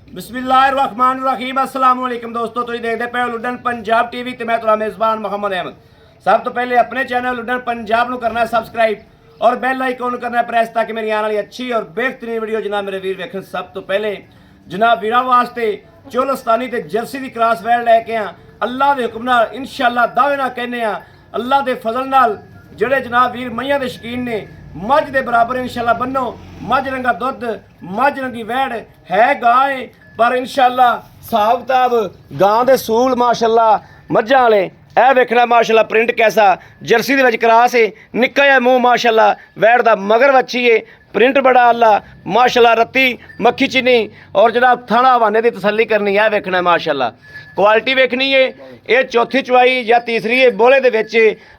बिस्मिल्लाहिर्रहमानिर्रहीम अस्सलाम वालेकुम दोस्तों, तुसीं देखदे पे हो लुडन पंजाब टीवी ते मैं तुहाडा मेज़बान मोहम्मद अहमद। सब तो पहले अपने चैनल लुडन पंजाब नूं करना है सबसक्राइब और बेल आइकन करना है प्रेस ताकि मेरी आने वाली अच्छी और बेहतरीन वीडियो जनाब मेरे वीर वेखन। सब तो पहले जनाब वीरां वास्ते चोलस्तानी ते जर्सी दी क्रॉस वैल लैके आ अल्लाह दे हुक्म नाल इंशाअल्लाह दावे नाल कहने आ अल्लाह दे फजल नाल ਜਿਹੜੇ जनाब वीर ਮਈਆਂ ਦੇ ਸ਼ੌਕੀਨ ने मझ के बराबर इंशाअल्लाह बनो। मझ रंगा दुध मझ रंगी वैड़ है गाय पर इंशाअल्लाह हिसाब किताब गां दे सूल माशाअल्लाह मझां वाले ਇਹ ਵੇਖਣਾ माशाअल्लाह प्रिंट कैसा जर्सी ਦੇ ਵਿੱਚ ਕਰਾਸ है निक्का जिहा मूँह माशाअल्लाह वैड़ दा मगर वच्छी है प्रिंट बड़ा अल्लाह माशाअल्लाह रत्ती मक्खी चीनी और जनाब थाना हवाने की तसल्ली करनी है वेखना माशाअल्लाह क्वालिटी वेखनी है। ये चौथी चुवाई या तीसरी है बोले दे विच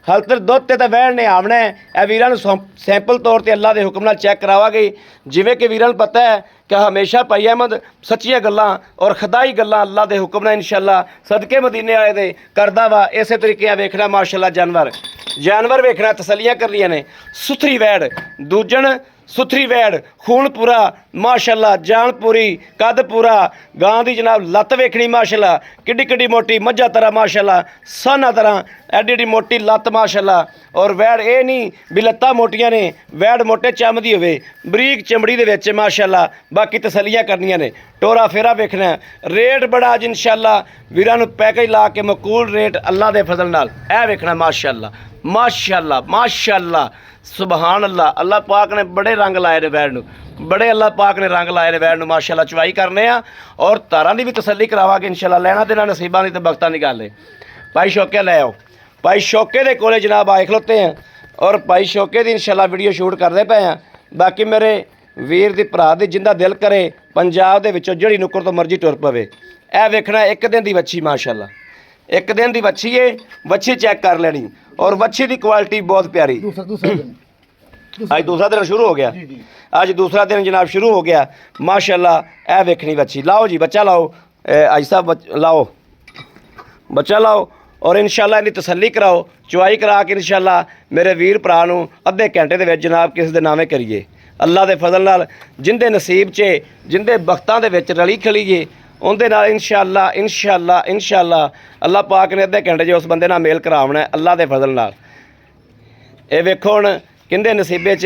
हलतर दुध ते वैड़ ने आवना है। यह वीरां नूं सैंपल तौर पर अल्लाह के हुक्म नाल चैक करावांगे जिवें कि वीरां नूं पता है कि हमेशा भाई अहमद सच्चियां गल्लां और खदाई गल्लां अल्लाह के हुक्म नाल इंशाअल्लाह सदके मदीने वाले दे करदा वा। इस तरीके वेखना माशाअल्लाह जानवर वेखना तसलियां करनियां ने। सुथरी वैड़ दूजन सुथरी वैड़ खून पूरा माशाअल्लाह जान पूरी कद पूरा गां दी जनाब लत्त वेखनी माशाअल्लाह किड्डी किड्डी मोटी मझा तरह माशाअल्लाह साना तरह एडी एडी मोटी लत्त माशाअल्लाह। और वैड़ ये नहीं भी लत्तां मोटियां ने वैड़ मोटे चम दी होवे बरीक चमड़ी दे विच माशाअल्लाह। बाकी तसलियां करनियां ने टोरा फेरा वेखना रेट बड़ा अज इंशाअल्लाह वीरां नूं पैकेज ला के मकूल रेट अल्लाह दे फजल नाल ए वेखना माशाअल्लाह माशाअल्लाह माशाअल्लाह सुबहान अल्लाह। अल्लाह पाक ने बड़े रंग लाए ने वैड़ नूं बड़े अल्लाह पाक ने रंग लाए ने वैड़ नूं माशाअल्लाह। चवाई करने आ और तारां दी भी तसल्ली करावांगे इंशाअल्लाह। लैना देना नसीबां दी ते बख्तां दी गल है। भाई शौके लै आओ भाई शौके दे कोले जनाब आए खलोते हैं और भाई शौके दी इंशाअल्लाह वीडियो शूट करदे पे हैं। बाकी मेरे वीर दी भरा दी जिंदा दिल करे पंजाब दे विचों जिहड़ी नुक्कड़ तो मर्जी टुर पवे ए वेखना एक दिन दी वच्छी माशाअल्लाह एक दिन की वच्छी है। वच्छी चेक कर लेनी और वच्छी की क्वालिटी बहुत प्यारी। अज दूसरा दिन शुरू हो गया अज दूसरा दिन जनाब शुरू हो गया माशाअल्लाह। ए वेखनी वच्छी लाओ जी बच्चा लाओ अज साहब लाओ बच्चा लाओ और इंशाअल्लाह इहदी तसल्ली कराओ चवाई करा के इंशाअल्लाह मेरे वीर भरा नूं अद्धे घंटे दे विच जनाब किसी दे नामे करिए अल्लाह दे फजल नाल जिंदे नसीब च जिंदे बख्तां दे विच रली खलीए उनके नाल इंशाअल्लाह इंशाअल्लाह इंशाअल्लाह अल्लाह पाक ने अद्धे घंटे उस बंदे नाल मेल करावना है अल्लाह के फजल नाल। ये वेखो हुण किंदे नसीबे च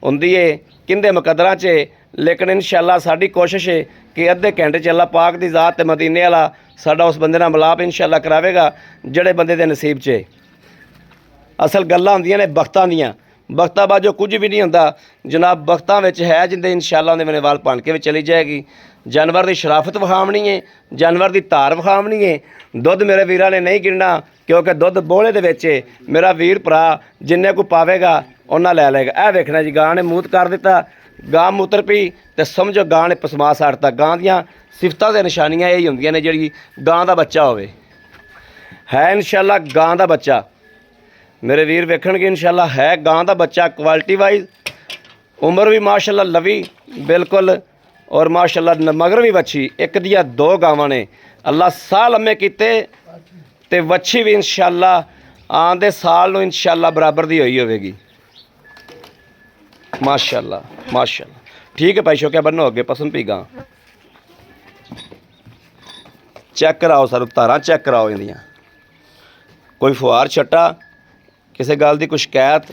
हुंदी है किंदे मुकदरां च लेकिन इंशाअल्लाह साडी कोशिश है कि अद्धे घंटे च अल्लाह पाक दी ज़ात ते मदीने वाला साडा उस बंदे नाल मिलाप इंशाअल्लाह करावेगा जिहड़े बंदे दे नसीब च। असल गल्लां हुंदियां ने बख्तां दियां बख्ता बाजो कुछ भी नहीं होंदा जनाब बख्तां विच है जिंदे इंशाअल्लाह उहदे मेरे वाल भन के भी चली जाएगी। जानवर की शराफत विखावनी है जानवर की धार विखावनी है। दुध मेरे वीरां ने नहीं गिनना क्योंकि दुध बोले दे विच मेरा वीर भरा जिन्ने को पावेगा उन्ना लै लेगा। ए वेखना जी गां ने मूत कर दिता गां मूत्र पी तो समझो गां ने पसमा साड़ता। गां दियां सिफतां ते निशानियां यही हुंदियां ने जिहड़ी गां दा बच्चा होवे है इंशाअल्लाह गां दा बच्चा मेरे वीर वेखणगे इंशाअल्लाह है गां दा बच्चा क्वालिटी वाइज उम्र भी माशाअल्लाह लवी बिल्कुल और माशाअल्लाह मगर भी वच्छी एक दिया दो गावां ने अल्लाह साल लम्मे कीते ते वच्छी भी इंशाअल्लाह आंदे साल नूं इंशाअल्लाह बराबर दी होई होवेगी माशाअल्लाह माशाअल्लाह। ठीक है भाई शौकिया बनो अगे पसंद पी गां चेक कराओ सर धारां चेक कराओ इहदियां कोई फुहार छट्टा किसी गल की कोई शिकायत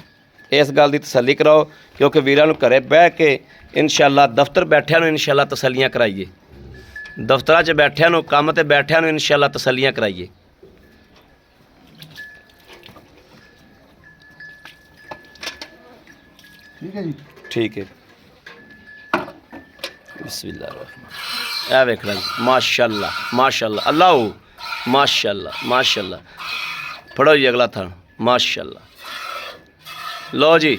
इस गल की तसल्ली कराओ क्योंकि वीरां नूं घरे बह के इंशाअल्लाह दफ्तर बैठिया नूं इंशाअल्लाह तसल्लियां कराइए दफ्तरां च बैठिया नूं काम ते बैठिया नूं इंशाअल्लाह तसल्लियां कराइए। ठीक है जी ठीक है बिस्मिल्लाह ए वेखना जी माशाअल्लाह माशाअल्लाह अल्लाह माशाअल्लाह माशाअल्लाह। फड़ो जी अगला थान माशाअल्लाह लो जी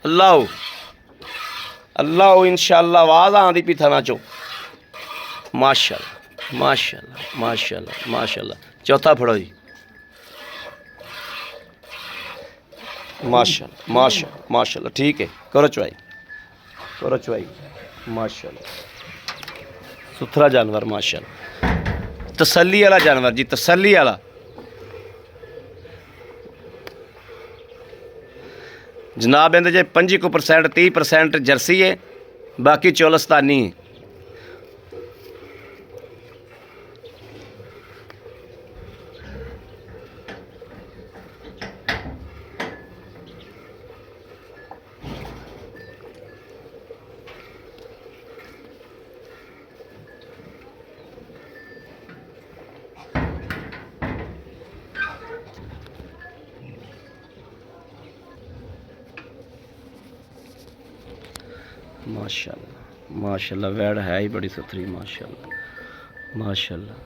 अल्लाह अल्लाह इंशाअल्लाह आवाज़ आँदी पी थाना चो माशाअल्लाह माशाअल्लाह माशाअल्लाह माशाअल्लाह। चौथा फड़ो जी माशाअल्लाह माशाअल्लाह माशाअल्लाह। ठीक है करो चवाई माशाअल्लाह। सुथरा जानवर माशाअल्लाह तसल्ली वाला जानवर जी तसल्ली वाला। जनाब इहदे 25% 30% जर्सी है बाकी चोलस्तानी है। माशाल्लाह माशाल्लाह वैड़ है ही बड़ी सुथरी माशाल्लाह माशाल्लाह।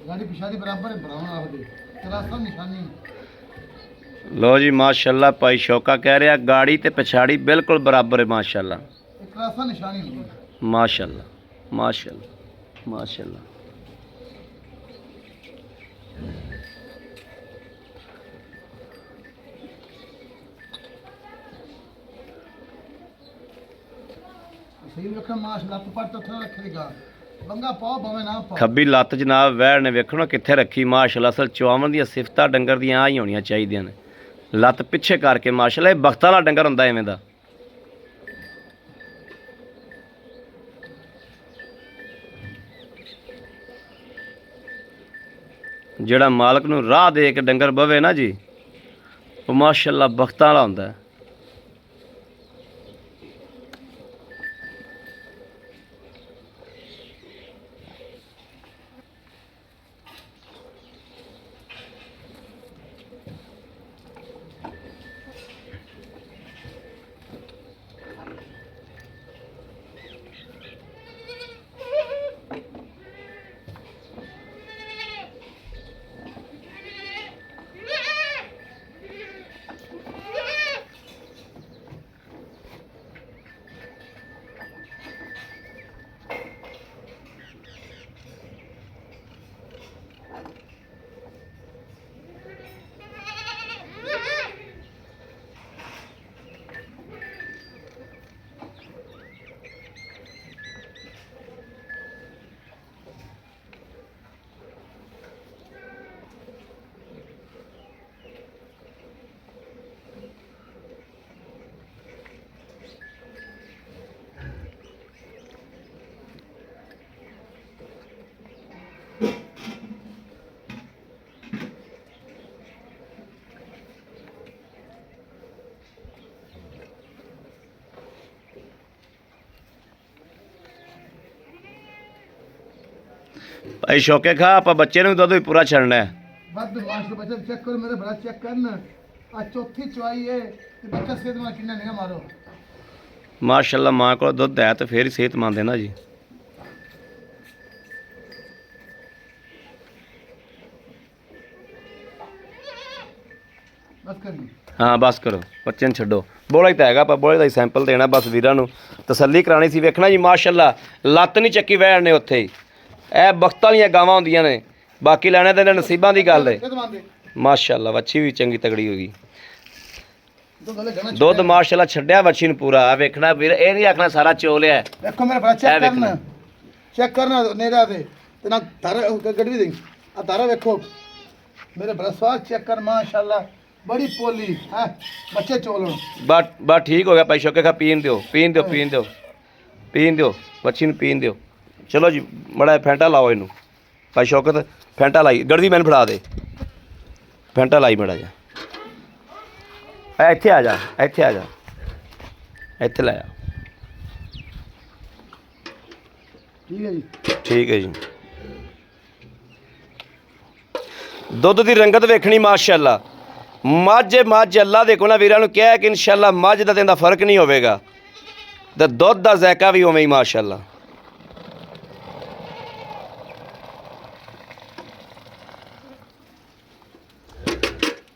गाड़ी पिछाड़ी बराबर है ब्राउन आप दे तेरा सब निशानी लो जी माशाल्लाह भाई शौका कह रहा गाड़ी ते पिछाड़ी बिल्कुल बराबर है माशाल्लाह एक रास्ता निशानी नहीं माशाल्लाह माशाल्लाह माशाल्लाह। सही रखा माशाल्लाह तो पर तो थोड़ा रखेगा ਬੰਗਾ ਪਾਓ ਭਾਵੇਂ ਨਾ ਪਾਓ। ਖੱਬੀ ਲੱਤ ਜਨਾਬ ਵੈੜ ਨੇ ਵੇਖੋ ਨਾ ਕਿੱਥੇ ਰੱਖੀ ਮਾਸ਼ਾਅੱਲਾ। ਅਸਲ ਚੁਆਵਾਂ ਦੀਆਂ ਸਿਫਤਾਂ ਡੰਗਰ ਦੀਆਂ ਆ ਹੀ ਹੋਣੀਆਂ ਚਾਹੀਦੀਆਂ ਨੇ। ਲੱਤ ਪਿੱਛੇ ਕਰਕੇ ਮਾਸ਼ਾਅੱਲਾ ਇਹ ਬਖਤਾਂ ਵਾਲਾ ਡੰਗਰ ਹੁੰਦਾ ਐਵੇਂ ਦਾ। ਜਿਹੜਾ ਮਾਲਕ ਨੂੰ ਰਾਹ ਦੇ ਕੇ ਡੰਗਰ ਬਵੇ ਨਾ ਜੀ ਉਹ ਮਾਸ਼ਾਅੱਲਾ ਬਖਤਾਂ ਵਾਲਾ ਹੁੰਦਾ ਹੈ। ਭਾਈ ਸ਼ੌਕੇ ਖਾ ਆਪਾਂ ਬੱਚੇ ਨੂੰ ਦੁੱਧ ਵੀ ਪੂਰਾ ਛੱਡਣਾ ਹੈ। ਵੱਧ ਮਾਸ਼ਾਅੱਲਾ ਬੱਚਾ ਚੈੱਕ ਕਰੋ ਮੇਰੇ ਬੜਾ ਚੈੱਕ ਕਰਨ ਆ ਚੌਥੀ ਚੁਆਈ ਹੈ ਤੇ ਬੱਚਾ ਸਿਹਤਮੰਦ ਕਿੰਨਾ ਨਿਗਾ ਮਾਰੋ ਮਾਸ਼ਾਅੱਲਾ ਮਾਂ ਕੋਲ ਦੁੱਧ ਹੈ ਤੇ ਫੇਰ ਹੀ ਸਿਹਤਮੰਦ ਹੈ ਨਾ ਜੀ। ਬਸ ਕਰੀ ਹਾਂ ਬਸ ਕਰੋ ਬੱਚੇ ਨੂੰ ਛੱਡੋ। ਬੋਲਾ ਹੀ ਤਾਂ ਹੈਗਾ ਆਪਾਂ ਬੋਲੇ ਦਾ ਹੀ ਸੈਂਪਲ ਦੇਣਾ ਬਸ ਵੀਰਾਂ ਨੂੰ ਤਸੱਲੀ ਕਰਾਣੀ ਸੀ। ਵੇਖਣਾ ਜੀ ਮਾਸ਼ਾਅੱਲਾ ਲੱਤ ਨਹੀਂ ਚੱਕੀ ਵੈੜ ਨੇ ਉੱਥੇ ਹੀ। ਇਹ ਬਖਤਾਂ ਵਾਲੀਆਂ ਗਾਵਾਂ ਹੁੰਦੀਆਂ ਨੇ ਬਾਕੀ ਲੈਣੇ ਤੇ ਨਸੀਬਾਂ ਦੀ ਗੱਲ ਹੈ। ਮਾਸ਼ਾਅੱਲਾ ਵੱਛੀ ਵੀ ਚੰਗੀ ਤਗੜੀ ਹੋ ਗਈ। ਦੁੱਧ ਮਾਸ਼ਾਅੱਲਾ ਛੱਡਿਆ ਵੱਛੀ ਨੂੰ ਪੂਰਾ। ਆ ਵੇਖਣਾ ਵੀਰ ਇਹ ਨਹੀਂ ਆਖਣਾ ਸਾਰਾ ਚੋ ਲਿਆ। ਦੇਖੋ ਮੇਰਾ ਬੜਾ ਚੈੱਕ ਕਰਨਾ ਨੇਰਾ ਤੇ ਨਾ ਧਾਰਾ ਗੱਡੀ ਦੇ ਆ ਧਾਰਾ ਵੇਖੋ ਮੇਰੇ ਬੜਾ ਸਵਾਦ ਚੈੱਕ ਕਰ ਮਾਸ਼ਾਅੱਲਾ ਬੜੀ ਪੋਲੀ ਹੈ ਬੱਚੇ ਚੋਲਣ ਬਸ ਠੀਕ ਹੋ ਗਿਆ ਭਾਈ ਸ਼ੌਕੇ ਖਾ ਪੀਣ ਦਿਓ ਪੀਣ ਦਿਓ ਪੀਣ ਦਿਓ ਪੀਣ ਦਿਓ ਵੱਛੀ ਨੂੰ ਪੀਣ ਦਿਓ। ਚਲੋ ਜੀ ਮੜਾ ਫੈਂਟਾ ਲਾਓ ਇਹਨੂੰ ਭਾਈ ਸ਼ੌਕਤ ਫੈਂਟਾ ਲਾਈ ਗੜਦੀ ਮੈਨੂੰ ਫੜਾ ਦੇ ਫੈਂਟਾ ਲਾਈ ਮੜਾ ਜਾ ਇੱਥੇ ਆ ਜਾ ਇੱਥੇ ਆ ਜਾ ਇੱਥੇ ਲਾਇਆ। ਠੀਕ ਹੈ ਜੀ ਠੀਕ ਹੈ ਜੀ। ਦੁੱਧ ਦੀ ਰੰਗਤ ਵੇਖਣੀ ਮਾਸ਼ਾਅੱਲਾ ਮੱਝ ਅੱਲਾ ਦੇ ਕੋਲ ਵੀਰਾਂ ਨੂੰ ਕਿਹਾ ਕਿ ਇਨਸ਼ਾਅੱਲਾ ਮੱਝ ਦਾ ਦਿਨ ਦਾ ਫਰਕ ਨਹੀਂ ਹੋਵੇਗਾ ਤੇ ਦੁੱਧ ਦਾ ਜ਼ਾਇਕਾ ਵੀ ਉਵੇਂ ਹੀ ਮਾਸ਼ਾਅੱਲਾ।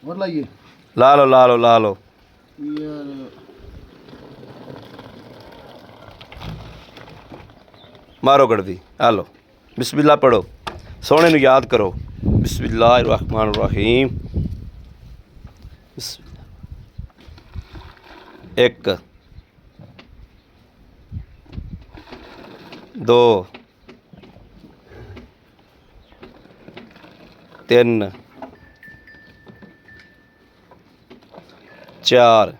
ਹੋਰ ਲਾਈਏ ਲਾ ਲਓ ਲਾ ਲਓ ਲਾ ਲਓ ਯਾਰ ਮਾਰੋ ਗੜਦੀ ਆ ਲਓ ਬਿਸਮਿल्लाह ਪੜੋ ਸੋਹਣੇ ਨੂੰ ਯਾਦ ਕਰੋ ਬਿਸਮਿल्लाह ਰਹਿਮਾਨ ਰਹੀਮ। ਇੱਕ ਦੋ ਤਿੰਨ ਚਾਰ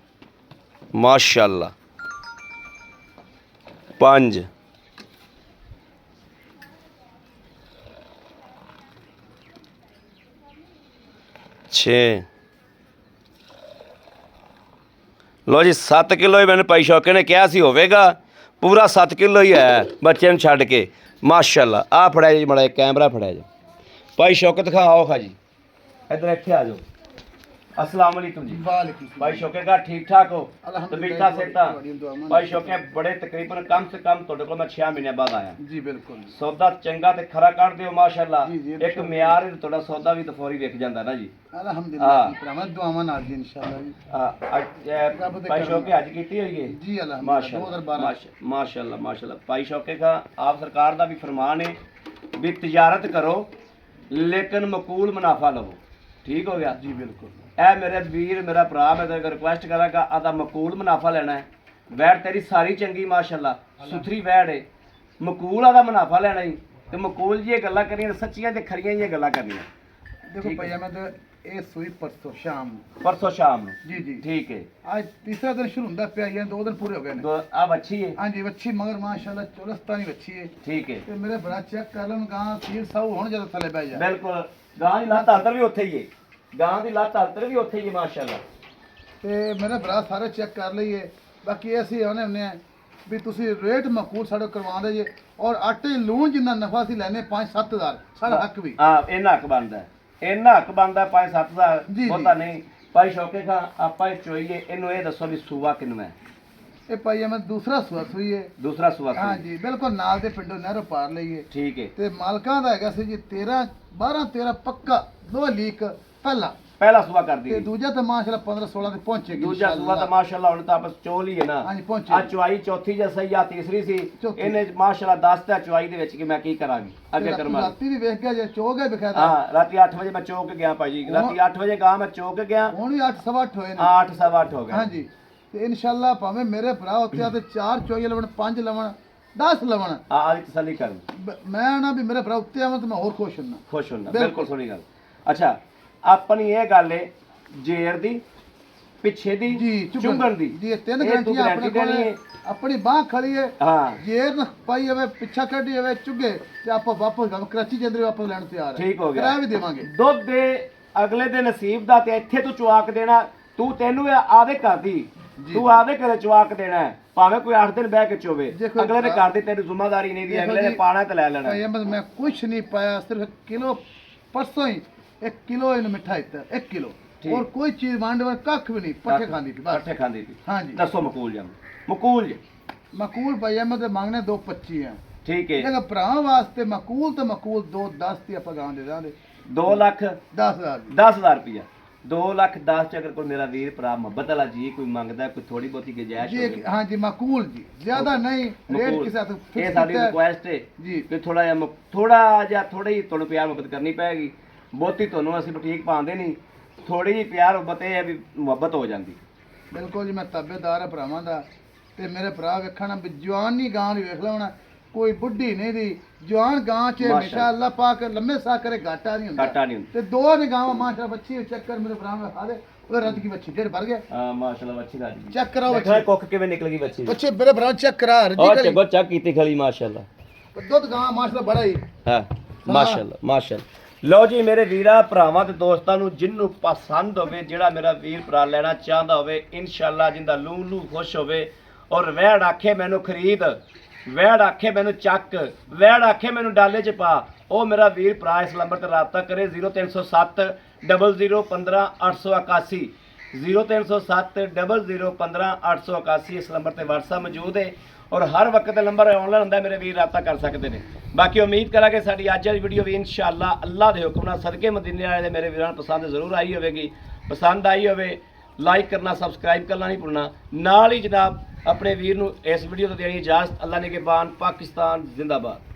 ਮਾਸ਼ਾਅੱਲਾ ਪੰਜ ਛੇ ਲੋ ਜੀ 7 ਕਿਲੋ ਹੀ ਮੈਨੂੰ ਭਾਈ ਸ਼ੌਕੇ ਨੇ ਕਿਹਾ ਸੀ ਹੋਵੇਗਾ ਪੂਰਾ 7 ਕਿਲੋ ਹੀ ਹੈ ਬੱਚੇ ਨੂੰ ਛੱਡ ਕੇ ਮਾਸ਼ਾਅੱਲਾ। ਆ ਫੜਿਆ ਜੀ ਮੜਾ ਕੈਮਰਾ ਫੜਿਆ ਜੀ ਭਾਈ ਸ਼ੌਕਤ ਖਾਂ ਆਓ ਖਾ ਜੀ ਇੱਧਰ ਇੱਥੇ ਆ ਜਾਓ। अस्सलाम वालेकुम जी भाई शौके का ठीक ठाक हो तबीयत सेहत भाई शौके बड़े तकरीबन कम से कम ਤੁਹਾਡੇ ਕੋਲ ਮੈਂ 6 ਮਹੀਨੇ ਬਾਅਦ ਆਇਆ जी बिल्कुल ਸੌਦਾ ਚੰਗਾ ਤੇ ਖਰਾ ਕੱਢ ਦਿਓ ਮਾਸ਼ਾਅੱਲਾ। ਇੱਕ ਮਿਆਰ ਤੁਹਾਡਾ ਸੌਦਾ ਵੀ ਤਫੋਰੀ ਵੇਖ ਜਾਂਦਾ ਨਾ ਜੀ अल्हम्दुलिल्लाह भरावा दुआवां नाल जी इंशाअल्लाह जी भाई शौके ਅੱਜ ਕੀਤੀ ਹੋਈ ਹੈ जी अल्हम्दुलिल्लाह माशाअल्लाह माशाअल्लाह भाई शौके का आप सरकार ਦਾ ਵੀ फरमान है भी तिजारत करो लेकिन मकूल मुनाफा लो। ठीक हो गया जी बिल्कुल। ਇਹ ਮੇਰੇ ਵੀਰ ਮੇਰਾ ਭਰਾ ਮੈਂ ਤੇ ਰਿਕੁਐਸਟ ਕਰਾਂਗਾ ਆਦਾ ਮਕੂਲ ਮੁਨਾਫਾ ਲੈਣਾ ਹੈ। ਵੈੜ ਤੇਰੀ ਸਾਰੀ ਚੰਗੀ ਮਾਸ਼ਾਅੱਲਾ ਸੁਥਰੀ ਵੈੜ ਹੈ ਮਕੂਲ ਆਦਾ ਮੁਨਾਫਾ ਲੈਣਾ ਹੀ ਤੇ ਮਕੂਲ ਜੀ ਇਹ ਗੱਲਾਂ ਕਰੀਆਂ ਸੱਚੀਆਂ ਤੇ ਖਰੀਆਂ ਹੀ ਇਹ ਗੱਲਾਂ ਕਰਨੀਆਂ। देखो भैया मैं तो ਇਹ ਸੂਈ परसों शाम ਨੂੰ जी जी ठीक है। आज तीसरा दिन शुरू ਹੁੰਦਾ ਪਿਆ ਇਹ 2 ਦਿਨ ਪੂਰੇ ਹੋ ਗਏ ਨੇ। अब अच्छी है हाँ जी ਵੱਛੀ ਮਗਰ माशाअल्लाह ਚੋਲਸਤਾਨੀ ਵੱਛੀ ਹੈ ठीक है। ਤੇ ਮੇਰੇ ਬੜਾ ਚੈੱਕ ਕਰ ਲੈਣ ਗਾਂ ਸੀਲ ਸਾਊ ਹੁਣ ਜਦੋਂ ਥੱਲੇ ਬਹਿ ਜਾ ਬਿਲਕੁਲ ਗਾਂ ਦੀ ਲੱਤ ਹਲਤਰ ਵੀ ਉੱਥੇ ਹੀ ਹੈ ਗਾਂ ਦੀ ਲੱਤ ਹਲਤਰ ਵੀ ਉੱਥੇ ਹੀ ਹੈ ਮਾਸ਼ਾਅੱਲਾ। ਤੇ ਮੇਰੇ ਭਰਾ ਸਾਰੇ ਚੈੱਕ ਕਰ ਲਈਏ ਬਾਕੀ ਅਸੀਂ ਆਨੇ ਹੁੰਨੇ ਆ ਵੀ ਤੁਸੀਂ ਰੇਟ ਮਕੂਲ ਸਾਡੇ ਕਰਵਾਉਂਦੇ ਜੇ ਔਰ ਆਟੇ ਲੂਣ ਜਿੰਨਾ ਨਫਾ ਸੀ ਲੈਨੇ 5-7000 ਸਾਡਾ ਹੱਕ ਵੀ ਹਾਂ ਇਹਨਾਂ ਹੱਕ ਬਣਦਾ ਇਹਨਾਂ ਹੱਕ ਬਣਦਾ 5-7000 ਜੀ। ਬਹੁਤਾ ਨਹੀਂ। ਭਾਈ ਸ਼ੌਕੇ ਖਾਂ ਆਪਾਂ ਇਹ ਚੋਈਏ ਇਹਨੂੰ ਇਹ ਦੱਸੋ ਵੀ ਸੂਆ ਕਿੰਨੂ ਹੈ। ਇਹ ਭਾਈ ਮੈਂ ਦੂਸਰਾ ਸੂਆ ਸੂਈ ਹੈ ਦੂਸਰਾ ਸੂਆ ਹਾਂ ਜੀ ਬਿਲਕੁਲ ਨਾਲ ਦੇ ਪਿੰਡੋਂ ਨਹਿਰੋਂ ਪਾਰ ਲਈਏ ਠੀਕ ਹੈ। ਤੇ ਮਾਲਕਾਂ ਦਾ ਹੈਗਾ ਸੀ ਜੀ 12-13 ਪੱਕਾ 2 ਲੀਕ ਪਹਿਲਾ ਸੂਆ ਕਰ ਤੇ ਦੀ ਦੂਜਾ ਤਾਂ ਮਾਸ਼ਾਅੱਲਾ 15-16 ਤੇ ਪਹੁੰਚੇਗੀ ਦੂਜਾ ਸੂਆ ਤਾਂ ਮਾਸ਼ਾਅੱਲਾ ਹੁਣ ਤਾਂ ਆਪਸ ਚੋਲ ਹੀ ਹੈ ਨਾ। ਹਾਂਜੀ ਆ ਪਹੁੰਚੇ ਚੁਆਈ ਚੌਥੀ ਜਾਂ ਸਹੀ ਆ ਤੀਸਰੀ ਸੀ ਚੌਥੀ। ਇਹਨੇ ਮਾਸ਼ਾਅੱਲਾ ਦੱਸਤਾ ਚੁਆਈ ਦੇ ਵਿੱਚ ਕਿ ਮੈਂ ਕੀ ਕਰਾਂਗੀ ਅੱਗੇ ਕਰਮਾ। ਰਾਤੀ ਵੀ ਵੇਖ ਗਿਆ ਜੇ ਚੋ ਗਏ ਬਖੈਦਾ ਹਾਂ ਰਾਤੀ 8 ਵਜੇ ਮੈਂ ਚੌਕ ਗਿਆ ਭਾਜੀ ਰਾਤੀ 8 ਵਜੇ ਗਾ ਮੈਂ ਚੌਕ ਗਿਆ ਹੁਣ ਵੀ 8-8 ਹੋਏ ਨੇ 8-8 ਹੋ ਗਿਆ। ਹਾਂਜੀ ਤੇ ਇਨਸ਼ਾਅੱਲਾ ਭਾਵੇਂ ਮੇਰੇ ਭਰਾ ਉੱਤੇ ਆ ਤੇ 4 ਚੋਈ ਲਵਣ 5 ਲਵਣ 10 ਲਵਣ ਆ ਦੀ ਤਸੱਲੀ ਕਰ ਮੈਂ ਨਾ ਵੀ ਮੇਰੇ ਭਰਾ ਉੱਤੇ ਆਵਾਂ ਤੇ ਮੈਂ ਹੋਰ ਖੁਸ਼ ਹੁੰਨਾ ਖੁਸ਼ ਹੁੰਦਾ ਬਿਲਕੁਲ ਸੋਹਣੀ ਗੱਲ। ਅੱਛਾ ਆਪਣੀ ਇਹ ਗੱਲ ਹੈ ਜੇਰ ਦੀ ਪਿੱਛੇ ਦੀ ਜੀ ਚੁੰਗਣ ਦੀ ਜੀ ਇਹ 3 ਇਹ ਤੂੰ ਗਰੰਟੀਆਂ ਆਪਣੇ guarantee ਕੋਲ ਦੇਣੀ ਹੈ। ਆਪਣੀ ਬਾਹ ਖੜੀ ਹੈ ਹਾਂ ਜੇਰ ਨਾ ਪਾਈ ਹੋਵੇ ਪਿੱਛਾ ਕੱਢੀ ਹੋਵੇ ਚੁੱਗੇ ਤੇ ਆਪਾਂ ਵਾਪਸ ਕਰਾਚੀ ਜੰਦਰੇ ਵਾਪਸ ਲੈਣ ਤਿਆਰ ਹੈ ਠੀਕ ਹੋ ਗਿਆ ਕਿਰਾਇਆ ਵੀ ਦੇਵਾਂਗੇ ਦੁੱਧ ਦੇ ਅਗਲੇ ਦੇ ਨਸੀਬ ਦਾ ਤੇ ਇੱਥੇ ਤੂੰ ਚੁਆਕ ਦੇਣਾ ਤੈਨੂੰ ਇਹ ਆਦੇ ਕਰਦੀ ਤੂੰ ਆਦੇ ਘਰੇ ਚੁਆਕ ਦੇਣਾ ਹੈ। ਭਾਵੇਂ ਕੋਈ 8 ਦਿਨ ਬਹਿ ਕੇ ਚੋਵੇ ਦੇਖੋ ਅਗਲੇ ਨੇ ਕਰਦੀ ਤੇਰੀ ਜ਼ਿੰਮੇਵਾਰੀ ਨਹੀਂ ਦੀ ਅਗਲੇ ਨੇ ਪਾਣਾ ਤੇ ਲੈ ਲੈਣਾ। ਭਾਈ ਅਹਿਮਦ ਮੈਂ ਕੁਛ ਨਹੀਂ ਪਾਇਆ ਸਿਰਫ ਕਿਲੋ ਪਰਸੋਂ ਹੀ 1 ਕਿਲੋ ਇਹਨੂੰ ਮਿੱਠਾ ਦਿੱਤਾ 1 ਕਿਲੋ और कोई चीज वंड कख भी नहीं पट्ठे खांदी थी बस पट्ठे खांदी थी। हाँ जी दसो मकूल जम मकूल जी मकूल भाई अहमद मांगने 2.25 हैं ठीक है। लेकिन भरा वास्ते मकूल तो मकूल 2.10 ती ਆਪਾਂ ਗਾਂ ਦੇ ਦਾਂਗੇ 2 ਲੱਖ 10,000 ਰੁਪਇਆ 2 ਲੱਖ 10 ਚ ਅਗਰ ਕੋਈ ਮੇਰਾ ਵੀਰ ਭਰਾ ਮੁਹੱਬਤ ਵਾਲਾ ਜੀ ਕੋਈ ਮੰਗਦਾ ਕੋਈ ਥੋੜੀ ਬਹੁਤੀ ਗੁੰਜਾਇਸ਼ जी हाँ जी मकूल जी ज्यादा नहीं रेट के साथ ਇਹ ਸਾਡੀ ਰਿਕੁਐਸਟ ਹੈ जी ਕਿ ਥੋੜਾ ਜਿਹਾ ਥੋੜੀ ਤੁਹਾਨੂੰ ਪਿਆਰ ਮੁਹੱਬਤ ਕਰਨੀ ਪਏਗੀ। ਬਹੁਤੀ ਤੁਹਾਨੂੰ ਅਸੀਂ ਬੁਟੀਕ ਪਾਉਂਦੇ ਨਹੀਂ ਥੋੜੀ ਜਿਹੀ ਪਿਆਰ ਮੁਹੱਬਤ ਇਹ ਹੈ ਵੀ ਮੁਹੱਬਤ ਹੋ ਜਾਂਦੀ। ਬਿਲਕੁਲ ਜੀ ਮੈਂ ਤਾਬੇਦਾਰ ਹਾਂ ਭਰਾਵਾਂ ਦਾ ਤੇ ਮੇਰੇ ਭਰਾ ਵੇਖਣਾ ਵੀ ਜਵਾਨ ਨਹੀਂ ਗਾਂ ਵੇਖ ਲੈਣਾ ਕੋਈ ਬੁੱਢੀ ਨਹੀਂ ਦੀ ਜਵਾਨ ਗਾਂ ਚ ਹਮੇਸ਼ਾ ਅੱਲਾਹ ਪਾਕ ਲੰਮੇ ਸਾਹ ਕਰੇ ਘਾਟਾ ਨਹੀਂ ਹੁੰਦਾ ਤੇ 2 ਨੇ ਗਾਵਾਂ ਮਾਸ਼ਾ ਬੱਚੀ ਚੱਕਰ ਮੇਰੇ ਭਰਾ ਨੇ ਖਾ ਦੇ ਉਹ ਰੱਜ ਕੀ ਬੱਚੀ ਡੇਢ ਭਰ ਗਏ ਹਾਂ ਮਾਸ਼ਾਅੱਲਾ ਬੱਚੀ ਦਾ ਚੈੱਕ ਕਰਾਓ ਬੱਚੀ ਕੁੱਕ ਕਿਵੇਂ ਨਿਕਲ ਗਈ ਬੱਚੀ ਬੱਚੇ ਮੇਰੇ ਭਰਾ ਚੈੱਕ ਕਰਾ ਉਹ ਚੱਗੋ ਚੱਕ ਕੀਤੀ ਖਲੀ ਮਾਸ਼ਾਅੱਲਾ ਦੁੱਧ ਗਾਂ ਮਾਸ਼ਾ ਬੜਾ ਹੀ ਹਾਂ ਮਾਸ਼ਾਅੱਲਾ ਮਾਸ਼ਾਅੱਲਾ। ਲਓ ਜੀ ਮੇਰੇ ਵੀਰਾਂ ਭਰਾਵਾਂ ਤੇ ਦੋਸਤਾਂ ਨੂੰ ਜਿਹਨੂੰ ਪਸੰਦ ਹੋਵੇ ਜਿਹੜਾ ਮੇਰਾ ਵੀਰ ਭਰਾ ਲੈਣਾ ਚਾਹੁੰਦਾ ਹੋਵੇ ਇਨਸ਼ਾਅੱਲਾ ਜਿੰਦਾ ਲੂ ਖੁਸ਼ ਹੋਵੇ ਔਰ ਵੈੜ ਆਖੇ ਮੈਨੂੰ ਖਰੀਦ ਵੈੜ ਆਖੇ ਮੈਨੂੰ ਚੱਕ ਵੈੜ ਆਖੇ ਮੈਨੂੰ ਡਾਲੇ ਚ ਪਾ ਉਹ ਮੇਰਾ ਵੀਰ ਭਰਾ ਇਸ ਨੰਬਰ ਤੇ ਰਾਬਤਾ ਕਰੇ 0307 0015 881 0307 0015 881 ਇਸ ਨੰਬਰ ਤੇ WhatsApp ਮੌਜੂਦ ਹੈ ਔਰ ਹਰ ਵਕਤ ਨੰਬਰ ਆਨਲਾਈਨ ਹੁੰਦਾ ਮੇਰੇ ਵੀਰ ਰਾਬਤਾ ਕਰ ਸਕਦੇ ਨੇ। ਬਾਕੀ ਉਮੀਦ ਕਰਾਂਗੇ ਸਾਡੀ ਅੱਜ ਵਾਲੀ ਵੀਡੀਓ ਵੀ ਇਨਸ਼ਾਅੱਲਾ ਅੱਲਾਹ ਦੇ ਹੁਕਮ ਨਾਲ ਸਦਕੇ ਮਦੀਨੇ ਵਾਲੇ ਦੇ ਮੇਰੇ ਵੀਰਾਂ ਨੂੰ ਪਸੰਦ ਜ਼ਰੂਰ ਆਈ ਹੋਵੇਗੀ। ਪਸੰਦ ਆਈ ਹੋਵੇ ਲਾਈਕ ਕਰਨਾ ਸਬਸਕ੍ਰਾਈਬ ਕਰਨਾ ਨਹੀਂ ਭੁੱਲਣਾ। ਨਾਲ ਹੀ ਜਨਾਬ ਆਪਣੇ ਵੀਰ ਨੂੰ ਇਸ ਵੀਡੀਓ ਤੋਂ ਦੇਣੀ ਇਜਾਜ਼ਤ। ਅੱਲਾਹ ਨਿਗਹਿਬਾਨ ਪਾਕਿਸਤਾਨ ਜ਼ਿੰਦਾਬਾਦ।